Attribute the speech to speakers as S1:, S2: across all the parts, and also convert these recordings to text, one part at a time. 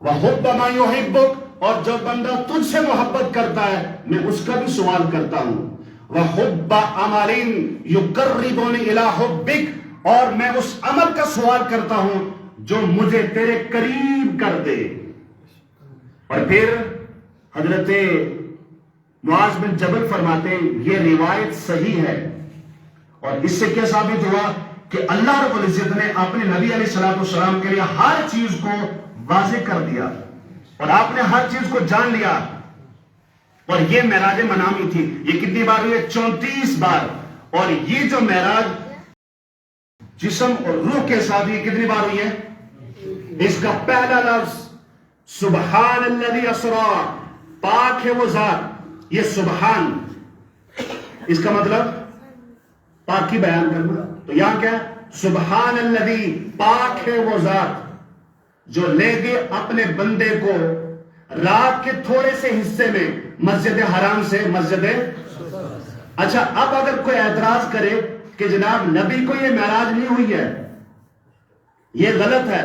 S1: وحب من يحبک، اور جو بندہ تجھ سے محبت کرتا ہے میں اس کا بھی سوال کرتا ہوں. وحب عمل یقربنی الی حبک، اور میں اس عمل کا سوال کرتا ہوں جو مجھے تیرے قریب کر دے. اور پھر حضرت معاذ بن جبل فرماتے ہیں یہ روایت صحیح ہے، اور اس سے کیا ثابت ہوا کہ اللہ رب العزت نے اپنے نبی علیہ السلام کے لیے ہر چیز کو واضح کر دیا اور آپ نے ہر چیز کو جان لیا. اور یہ معراج منامی تھی. یہ کتنی بار ہوئی ہے؟ 34 بار. اور یہ جو معراج جسم اور روح کے ساتھ یہ کتنی بار ہوئی ہے؟ اس کا پہلا لفظ سبحان الذی اسری، پاک ہے وہ ذات. یہ سبحان، اس کا مطلب پاکی بیان کرنا. تو یہاں کیا؟ سبحان الذی، پاک ہے وہ ذات جو لے گئے اپنے بندے کو رات کے تھوڑے سے حصے میں مسجد حرام سے مسجد. اچھا، اب اگر کوئی اعتراض کرے کہ جناب نبی کو یہ معراج نہیں ہوئی ہے، یہ غلط ہے،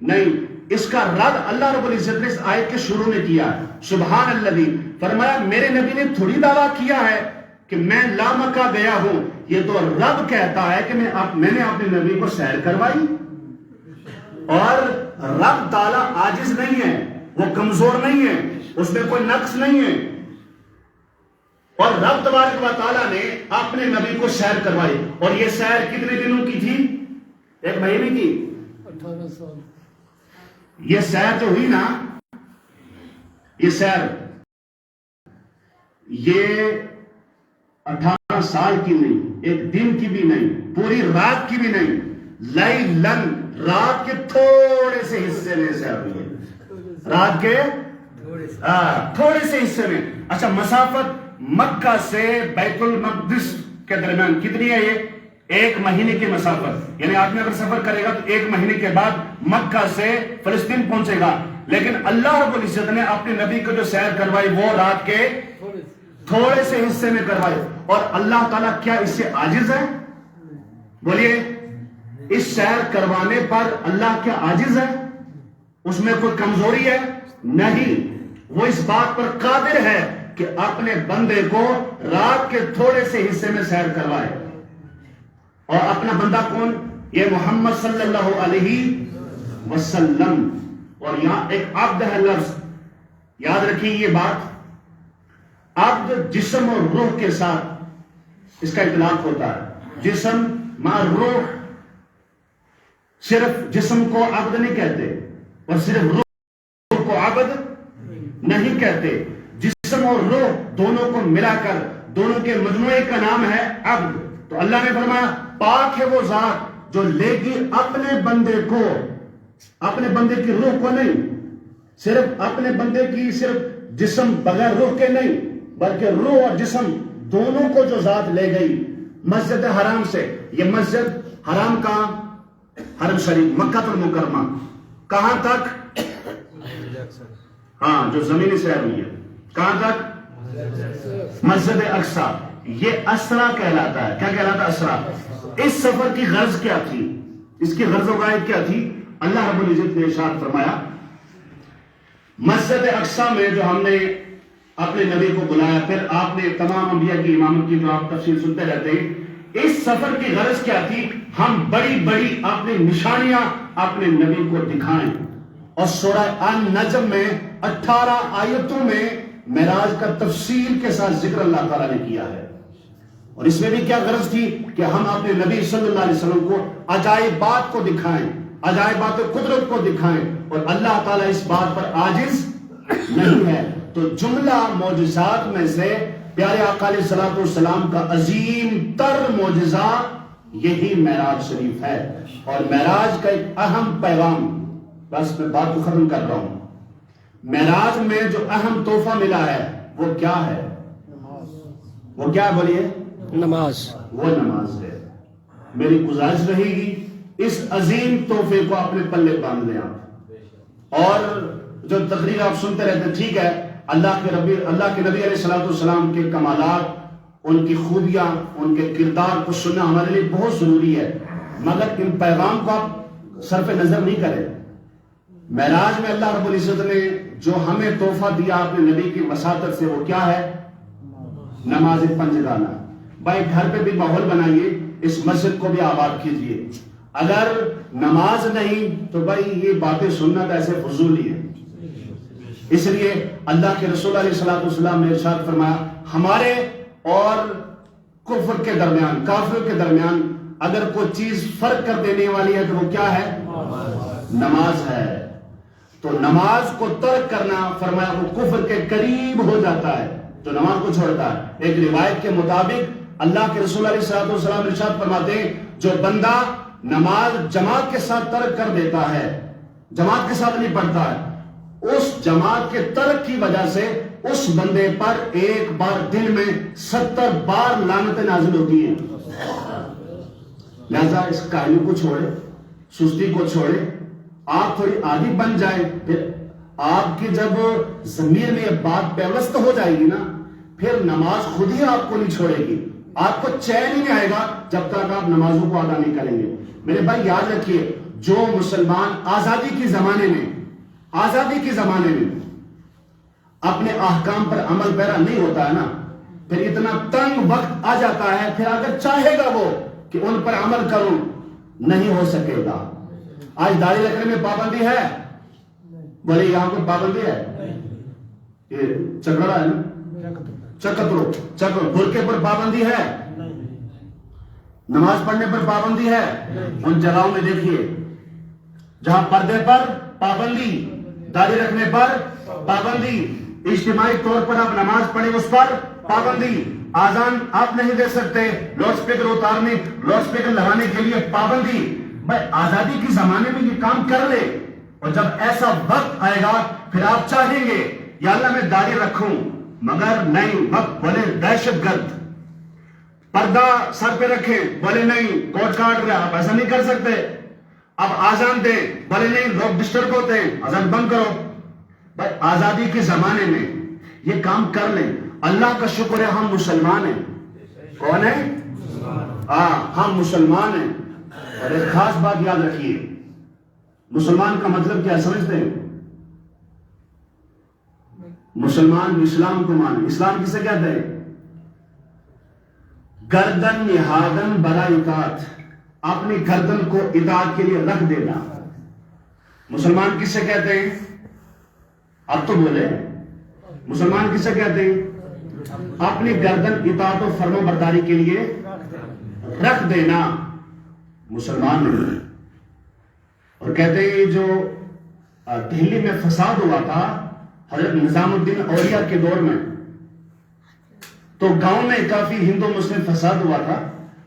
S1: نہیں، اس کا رد اللہ رب العزت نے اس آیت کے شروع میں کیا. سبحان الذی، فرمایا میرے نبی نے تھوڑی دعویٰ کیا ہے کہ میں لامکہ گیا ہوں. یہ تو رب کہتا ہے کہ میں نے اپنے نبی کو سیر کروائی. اور رب تعالیٰ عاجز نہیں ہے، وہ کمزور نہیں ہے، اس میں کوئی نقص نہیں ہے. اور رب تبارک و تعالیٰ نے اپنے نبی کو سیر کروائی. اور یہ سیر کتنے دنوں کی تھی؟ 1 مہینے کی.
S2: 18 سال.
S1: یہ سیر جو ہوئی نا، یہ سیر یہ 18 سال کی نہیں، 1 دن کی بھی نہیں، پوری رات کی بھی نہیں، لیلن، رات کے تھوڑے سے حصے میں سیر ہوئی ہے. رات کے تھوڑے سے حصے میں. اچھا، مسافت مکہ سے بیت المقدس کے درمیان کتنی ہے؟ یہ 1 مہینے کی مسافت. یعنی آدمی اگر سفر کرے گا تو 1 مہینے کے بعد مکہ سے فلسطین پہنچے گا. لیکن اللہ رب العزت نے اپنے نبی کو جو سیر کروائی وہ رات کے تھوڑے سے حصے میں کروائی. اور اللہ تعالیٰ کیا اس سے عاجز ہے؟ بولیے، اس سیر کروانے پر اللہ کیا عاجز ہے؟ اس میں کوئی کمزوری ہے؟ نہیں. وہ اس بات پر قادر ہے کہ اپنے بندے کو رات کے تھوڑے سے حصے میں سیر کروائے. اور اپنا بندہ کون؟ یہ محمد صلی اللہ علیہ وسلم. اور یہاں ایک عبد ہے لفظ، یاد رکھیے یہ بات. عبد جسم اور روح کے ساتھ اس کا اطلاق ہوتا ہے. جسم مع روح. صرف جسم کو عبد نہیں کہتے اور صرف روح کو عبد نہیں کہتے. جسم اور روح دونوں کو ملا کر دونوں کے مجموعے کا نام ہے عبد. تو اللہ نے فرمایا پاک ہے وہ ذات جو لے گی اپنے بندے کو، اپنے بندے کی روح کو نہیں، صرف اپنے بندے کی صرف جسم بغیر روح کے نہیں، بلکہ روح اور جسم دونوں کو جو ذات لے گئی مسجد حرام سے. یہ مسجد حرام کا حرم شریف مکہ المکرمہ کہاں تک؟ ہاں، جو زمینی سیر ہوئی ہے کہاں تک؟ مسجد اقصی. یہ اسرا کہلاتا ہے. کیا کہلاتا ہے؟ اسرا. اس سفر کی غرض کیا تھی؟ اس کی غرض و غایت کیا تھی؟ اللہ رب العزت نے ارشاد فرمایا مسجد اقصی میں جو ہم نے اپنے نبی کو بلایا، پھر آپ نے تمام انبیاء کی امامت کی، جو آپ تفصیل سنتے رہتے ہیں. اس سفر کی غرض کیا تھی؟ ہم بڑی بڑی اپنی نشانیاں اپنے نبی کو دکھائیں. اور سورہ النجم میں 18 آیتوں میں معراج کا تفصیل کے ساتھ ذکر اللہ تعالیٰ نے کیا ہے. اور اس میں بھی کیا غرض تھی کہ ہم اپنے نبی صلی اللہ علیہ وسلم کو عجائبات کو دکھائیں، عجائبات قدرت کو دکھائیں. اور اللہ تعالیٰ اس بات پر عاجز نہیں ہے. تو جملہ معجزات میں سے پیارے آقا علیہ السلام کا عظیم تر معجزہ یہی معراج شریف ہے. اور معراج کا ایک اہم پیغام، بس میں بات کو ختم کر رہا ہوں، معراج میں جو اہم تحفہ ملا ہے وہ کیا ہے؟ وہ کیا ہے؟ بولیے.
S2: نماز.
S1: وہ نماز ہے. میری گزارش رہے گی اس عظیم تحفے کو اپنے پلے باندھ لیں آپ. اور جو تقریر آپ سنتے رہتے ہیں، ٹھیک ہے، اللہ کے نبی علیہ السلام کے کمالات، ان کی خوبیاں، ان کے کردار کو سننا ہمارے لیے بہت ضروری ہے، مگر ان پیغام کو آپ صرف نظر نہیں کریں. معراج میں اللہ رب العزت نے جو ہمیں تحفہ دیا اپنے نبی کی وساطت سے وہ کیا ہے؟ نماز پنجگانہ. بھائی گھر پہ بھی ماحول بنائیے, اس مسجد کو بھی آباد کیجئے. اگر نماز نہیں تو بھائی یہ باتیں سننا تو ایسے فضول ہی ہے. اس لیے اللہ کے رسول علیہ الصلوۃ والسلام نے ارشاد فرمایا ہمارے اور کفر کے درمیان, کافروں کے درمیان اگر کوئی چیز فرق کر دینے والی ہے تو وہ کیا ہے؟ نماز ہے. تو نماز کو ترک کرنا فرمایا وہ کفر کے قریب ہو جاتا ہے جو نماز کو چھوڑتا ہے. ایک روایت کے مطابق اللہ کے رسول علیہ الصلوۃ والسلام ارشاد فرماتے ہیں جو بندہ نماز جماعت کے ساتھ ترک کر دیتا ہے, جماعت کے ساتھ نہیں پڑھتا ہے, اس جماعت کے ترک کی وجہ سے اس بندے پر ایک بار دن میں 70 بار لعنتیں نازل ہوتی ہیں. لہذا اس کاہلی کو چھوڑے, سستی کو چھوڑے, آپ تھوڑی عادی بن جائیں. پھر آپ کی جب ضمیر میں یہ بات پیوست ہو جائے گی نا, پھر نماز خود ہی آپ کو نہیں چھوڑے گی. آپ کو چین ہی نہیں آئے گا جب تک آپ نمازوں کو ادا نہیں کریں گے. میرے بھائی یاد رکھیے, جو مسلمان آزادی کے زمانے میں اپنے احکام پر عمل پیرا نہیں ہوتا ہے نا, پھر اتنا تنگ وقت آ جاتا ہے, پھر اگر چاہے گا وہ کہ ان پر عمل کروں نہیں ہو سکے گا. آج داڑھی رکھنے میں پابندی ہے؟ بولے یہاں کوئی پابندی ہے؟ یہ چکرڑا ہے نا, چکر برقعے پر پابندی ہے؟ نماز پڑھنے پر پابندی ہے؟ ان جگہوں میں دیکھیے جہاں پردے پر پابندی, داڑھی رکھنے پر پابندی, اجتماعی طور پر آپ نماز پڑھیں اس پر پابندی, آزان آپ نہیں دے سکتے, لاؤڈ اسپیکر اتارنے, لاؤڈ اسپیکر لگانے کے لیے پابندی. بھائی آزادی کے زمانے میں یہ کام کر لے, اور جب ایسا وقت آئے گا پھر آپ چاہیں گے یا اللہ میں داڑھی رکھوں, مگر نہیں, وقت بولے دہشت گرد. پردہ سر پہ رکھیں, بولے نہیں کوٹ کاٹ رہا, آپ ایسا نہیں کر سکتے. اب آزان دیں, بولے نہیں لوگ ڈسٹرب ہوتے ہیں, آزان بند کرو. بھائی آزادی کے زمانے میں یہ کام کر لیں. اللہ کا شکر ہے ہم مسلمان ہیں. کون ہیں؟ ہم مسلمان ہیں. اور ایک خاص بات یاد رکھیے, مسلمان کا مطلب کیا سمجھتے ہیں؟ مسلمان اسلام کو مانے. اسلام کسے کہتے ہیں؟ گردن نہادن برا اطاعت, اپنی گردن کو اطاعت کے لیے رکھ دینا. مسلمان کسے کہتے ہیں؟ اب تو بولے, مسلمان کسے کہتے ہیں؟ اپنی گردن اطاعت و فرما برداری کے لیے رکھ دینا, مسلمان نہیں. اور کہتے ہیں جو دہلی میں فساد ہوا تھا حضرت نظام الدین اولیاء کے دور میں, تو گاؤں میں کافی ہندو مسلم فساد ہوا تھا,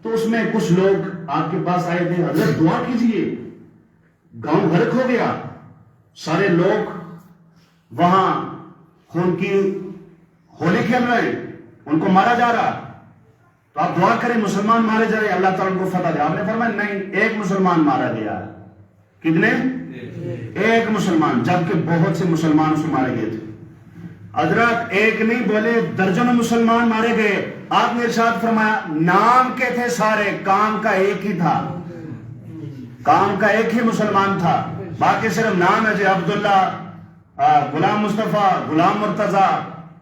S1: تو اس میں کچھ لوگ آپ کے پاس آئے تھے, حضرت دعا کیجئے, گاؤں غرق ہو گیا, سارے لوگ وہاں خون کی ہولی کھیل رہے, ان کو مارا جا رہا, تو آپ دعا کریں مسلمان مارے جا رہے, اللہ تعالیٰ کو فتح دے. آپ نے فرمایا نہیں, ایک مسلمان مارا گیا. کتنے؟ ایک مسلمان, جبکہ بہت سے مسلمان اس میں مارے گئے تھے. حضرت ایک نہیں بولے درجنوں مسلمان مارے گئے. آپ نے ارشاد فرمایا نام کے تھے سارے, کام کا ایک ہی تھا, کام کا ایک ہی مسلمان تھا, باقی صرف نام ہے جو عبداللہ, غلام مصطفیٰ, غلام مرتضیٰ,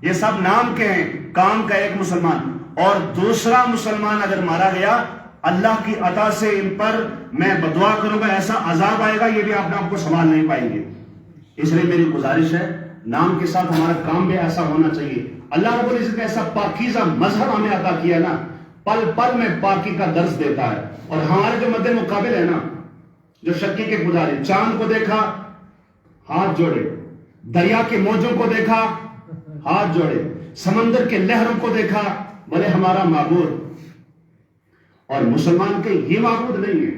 S1: یہ سب نام کے ہیں, کام کا ایک مسلمان. اور دوسرا مسلمان اگر مارا گیا, اللہ کی عطا سے ان پر میں بدعا کروں گا ایسا عذاب آئے گا, یہ بھی آپ کو سنبھال نہیں پائیں گے. اس لیے میری گزارش ہے نام کے ساتھ ہمارا کام بھی ایسا ہونا چاہیے. اللہ رب العزت نے ایسا پاکیزہ مذہب ہمیں عطا کیا نا, پل پل میں پاکی کا درس دیتا ہے. اور ہمارے جو مد مقابل ہے نا, جو شکی کے گزارے, چاند کو دیکھا ہاتھ جوڑے, دریا کے موجوں کو دیکھا ہاتھ جوڑے, سمندر کے لہروں کو دیکھا, بولے ہمارا معبود. اور مسلمان کے یہ معبود نہیں ہے,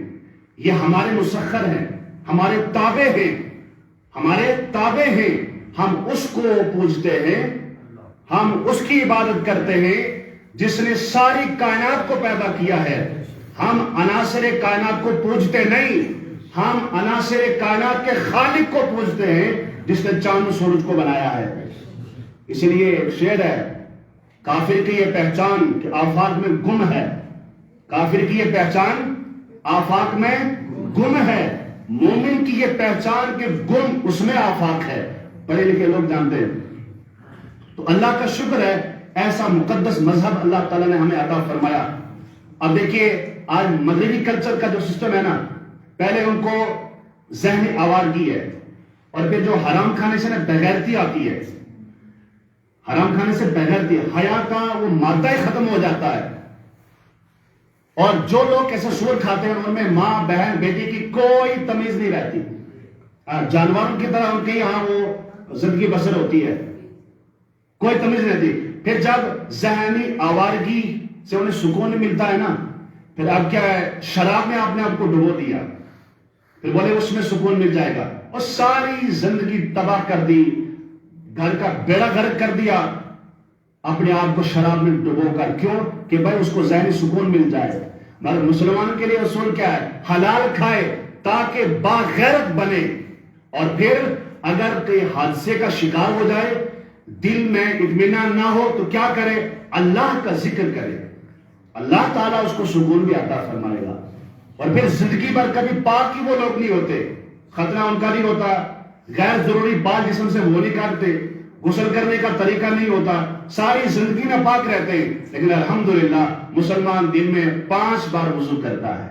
S1: یہ ہمارے مسخر ہیں, ہمارے تابع ہیں, ہمارے تابع ہیں. ہم اس کو پوجتے ہیں, ہم اس کی عبادت کرتے ہیں جس نے ساری کائنات کو پیدا کیا ہے. ہم عناصر کائنات کو پوجتے نہیں, ہم عناصر کائنات کے خالق کو پوجتے ہیں جس نے چاند و سورج کو بنایا ہے. اسی لیے ایک شعر ہے, کافر کی یہ پہچان کہ آفاق میں گم ہے, کافر کی یہ پہچان آفاق میں گم ہے, مومن کی یہ پہچان کہ گم اس میں آفاق ہے، پڑھے لکھے لوگ جانتے ہیں۔ تو اللہ کا شکر ہے ایسا مقدس مذہب اللہ تعالیٰ نے ہمیں عطا فرمایا۔ اب دیکھیے آج مغربی کلچر کا جو سسٹم ہے نا، پہلے ان کو ذہنی آوارگی ہے، اور پھر جو حرام کھانے سے نا بغیرتی آتی ہے، حرام کھانے سے بغیرتی، حیا کا وہ مادہ ہی ختم ہو جاتا ہے، اور جو لوگ ایسے سور کھاتے ہیں ان میں ماں بہن بیٹی کی کوئی تمیز نہیں رہتی، جانوروں کی طرح ان کے یہاں وہ زندگی بسر ہوتی ہے، کوئی تمیز نہیں رہتی۔ پھر جب ذہنی آوارگی سے انہیں سکون نہیں ملتا ہے نا، پھر اب کیا ہے، شراب میں آپ نے آپ کو ڈبو دیا، پھر بولے اس میں سکون مل جائے گا، اور ساری زندگی تباہ کر دی، گھر کا بیڑا غرق کر دیا اپنے آپ کو شراب میں ڈبو کر۔ کیوں؟ کہ بھائی اس کو ذہنی سکون مل جائے۔ مگر مسلمانوں کے لیے اصول کیا ہے؟ حلال کھائے تاکہ باغیرت بنے، اور پھر اگر کوئی حادثے کا شکار ہو جائے، دل میں اطمینان نہ ہو تو کیا کرے؟ اللہ کا ذکر کرے، اللہ تعالیٰ اس کو سکون بھی عطا فرمائے گا۔ اور پھر زندگی بھر کبھی پاک ہی وہ لوگ نہیں ہوتے، خطرہ ان کا نہیں ہوتا، غیر ضروری بال جسم سے وہ نہیں کاٹتے، غسل کرنے کا طریقہ نہیں ہوتا، ساری زندگی میں پاک رہتے ہیں، لیکن الحمدللہ مسلمان دن میں 5 بار وضو کرتا ہے،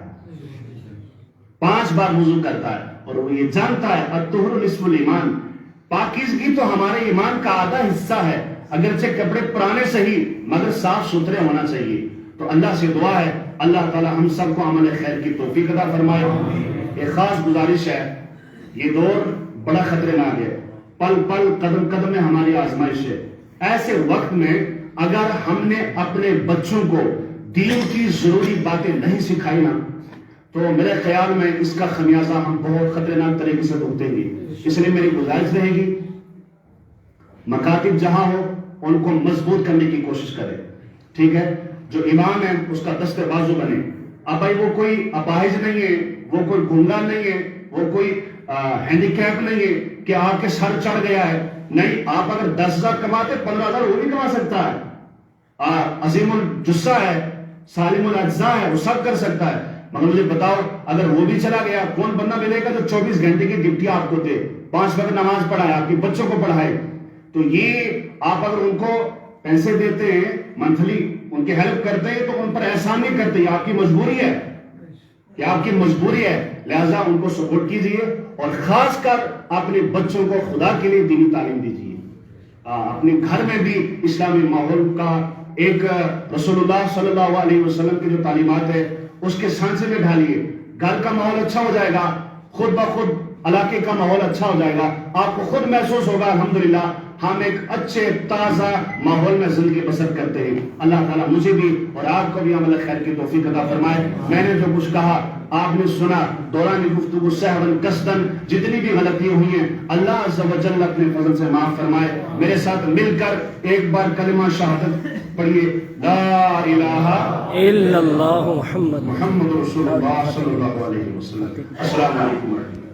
S1: 5 بار وضو کرتا ہے، اور وہ یہ جانتا ہے الطہر نصف الایمان، پاکیزگی تو ہمارے ایمان کا آدھا حصہ ہے، اگرچہ کپڑے پرانے صحیح مگر صاف ستھرے ہونا چاہیے۔ تو اللہ سے دعا ہے اللہ تعالی ہم سب کو عمل خیر کی توفیق عطا فرمائے۔ ایک خاص گزارش ہے، یہ دور بڑا خطرناک ہے، پل پل قدم قدم میں ہماری آزمائش ہے۔ ایسے وقت میں اگر ہم نے اپنے بچوں کو دین کی ضروری باتیں نہیں سکھائی نا، تو میرے خیال میں اس کا خمیازہ ہم بہت خطرناک طریقے سے بھگتیں گے۔ اس لیے میری گزارش رہے گی، مکاتب جہاں ہو ان کو مضبوط کرنے کی کوشش کرے، ٹھیک ہے؟ جو امام ہے اس کا دست بازو بنے۔ اب بھائی وہ کوئی اپاہج نہیں ہے، وہ کوئی گنگا نہیں ہے، وہ کوئی ہینڈی کیپ نہیں ہے کہ آپ کے سر چڑھ گیا ہے، نہیں، آپ اگر 10,000 کماتے 15,000 وہ بھی کما سکتا ہے، عظیم الجثہ ہے، سالم الاجزاء ہے، وہ سب کر سکتا ہے۔ مگر مجھے بتاؤ اگر وہ بھی چلا گیا، کون بندہ ملے گا جو 24 گھنٹے کی ڈیوٹی آپ کو دے، 5 وقت نماز پڑھائے، آپ کے بچوں کو پڑھائے؟ تو یہ آپ اگر ان کو پیسے دیتے ہیں منتھلی، ان کی ہیلپ کرتے ہیں، تو ان پر احسان نہیں کرتے، یہ آپ کی مجبوری ہے، یہ آپ کی مجبوری ہے، لہذا ان کو سپورٹ کیجئے، اور خاص کر اپنے بچوں کو خدا کے لیے دینی تعلیم دیجئے۔ اپنے گھر میں بھی اسلامی ماحول کا ایک رسول اللہ صلی اللہ علیہ وسلم کی جو تعلیمات ہے اس کے سانچے میں ڈھالیے، گھر کا ماحول اچھا ہو جائے گا، خود بخود علاقے کا ماحول اچھا ہو جائے گا، آپ کو خود محسوس ہوگا الحمدللہ ہم ایک اچھے تازہ ماحول میں زندگی بسر کرتے ہیں۔ اللہ تعالیٰ مجھے بھی اور آپ کو بھی عمل خیر کی توفیق عطا فرمائے۔ میں نے جو کچھ کہا آپ نے سنا، دوران گفتگو سہواً قصداً جتنی بھی غلطیاں ہوئی ہیں اللہ عز و جل اپنے فضل سے معاف فرمائے۔ میرے ساتھ مل کر ایک بار کلمہ شہادت پڑھیے، لا الہ
S2: الا اللہ محمد
S1: محمد رسول اللہ صلی اللہ علیہ وسلم۔ السلام علیکم ورحمۃ اللہ۔